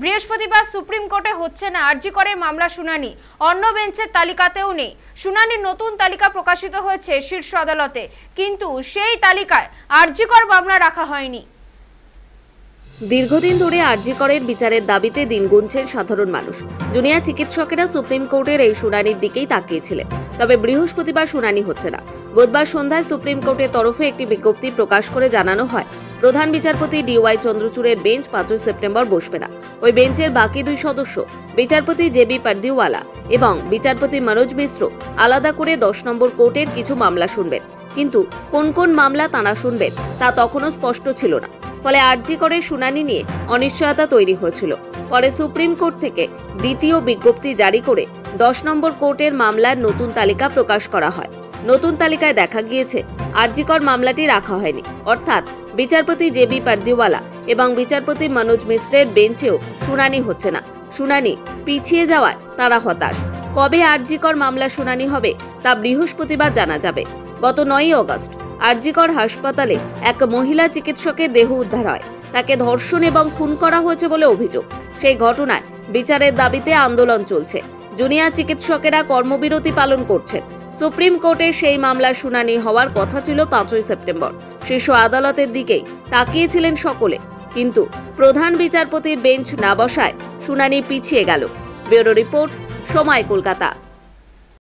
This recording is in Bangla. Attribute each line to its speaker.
Speaker 1: বৃহস্পতিবার সুপ্রিম কোর্টে হচ্ছে না আরজি করের মামলা শুনানি, অন্য বেঞ্চের তালিকাতেও নেই। শুনানির নতুন তালিকা প্রকাশিত হয়েছে শীর্ষ আদালতে, কিন্তু সেই তালিকায় আরজি কর মামলা রাখা হয়নি।
Speaker 2: দীর্ঘদিন ধরে আরজি করের বিচারের দাবিতে দিন গুনছেন সাধারণ মানুষ। জুনিয়র চিকিৎসকেরা সুপ্রিম কোর্টের এই শুনানির দিকেই তাকিয়েছিলেন, তবে বৃহস্পতিবার শুনানি হচ্ছে না। বুধবার সন্ধ্যায় সুপ্রিম কোর্টের তরফে একটি বিজ্ঞপ্তি প্রকাশ করে জানানো হয়, প্রধান বিচারপতি DY চন্দ্রচূড়ের বেঞ্চ 5 সেপ্টেম্বর বসবে না। ওই বেঞ্চের বাকি দুই সদস্য বিচারপতি JB পারদিওয়ালা এবং বিচারপতি মনোজ মিশ্র আলাদা করে 10 নম্বর কোর্টের কিছু মামলা শুনবেন, কিন্তু কোন কোন মামলা তারা শুনবেন তা তখনও স্পষ্ট ছিল না। ফলে আরজি করের শুনানি নিয়ে অনিশ্চয়তা তৈরি হয়েছিল। পরে সুপ্রিম কোর্ট থেকে দ্বিতীয় বিজ্ঞপ্তি জারি করে 10 নম্বর কোর্টের মামলার নতুন তালিকা প্রকাশ করা হয়। নতুন তালিকায় দেখা গিয়েছে আরজি কর মামলাটি রাখা হয়নি, অর্থাৎ বিচারপতি JB পারদিওয়ালা এবং বিচারপতি মনোজ মিশ্রের বেঞ্চেও শুনানি হচ্ছে না। শুনানি পিছিয়ে যাওয়ায় তারা হতাশ। কবে আরজি কর মামলা শুনানি হবে তা বৃহস্পতিবার জানা যাবে। গত 9 আগস্ট আরজি কর হাসপাতালে এক মহিলা চিকিৎসকের দেহ উদ্ধার হয়। তাকে ধর্ষণ এবং খুন করা হয়েছে বলে অভিযোগ। সেই ঘটনায় বিচারের দাবিতে আন্দোলন চলছে। জুনিয়র চিকিৎসকেরা কর্মবিরতি পালন করছেন। সুপ্রিম কোর্টে সেই মামলার শুনানি হওয়ার কথা ছিল 5 সেপ্টেম্বর। শীর্ষ আদালতের দিকেই তাকিয়েছিলেন সকলে, কিন্তু প্রধান বিচারপতির বেঞ্চ না বসায় শুনানি পিছিয়ে গেল। ব্যুরো রিপোর্ট, সময়, কলকাতা।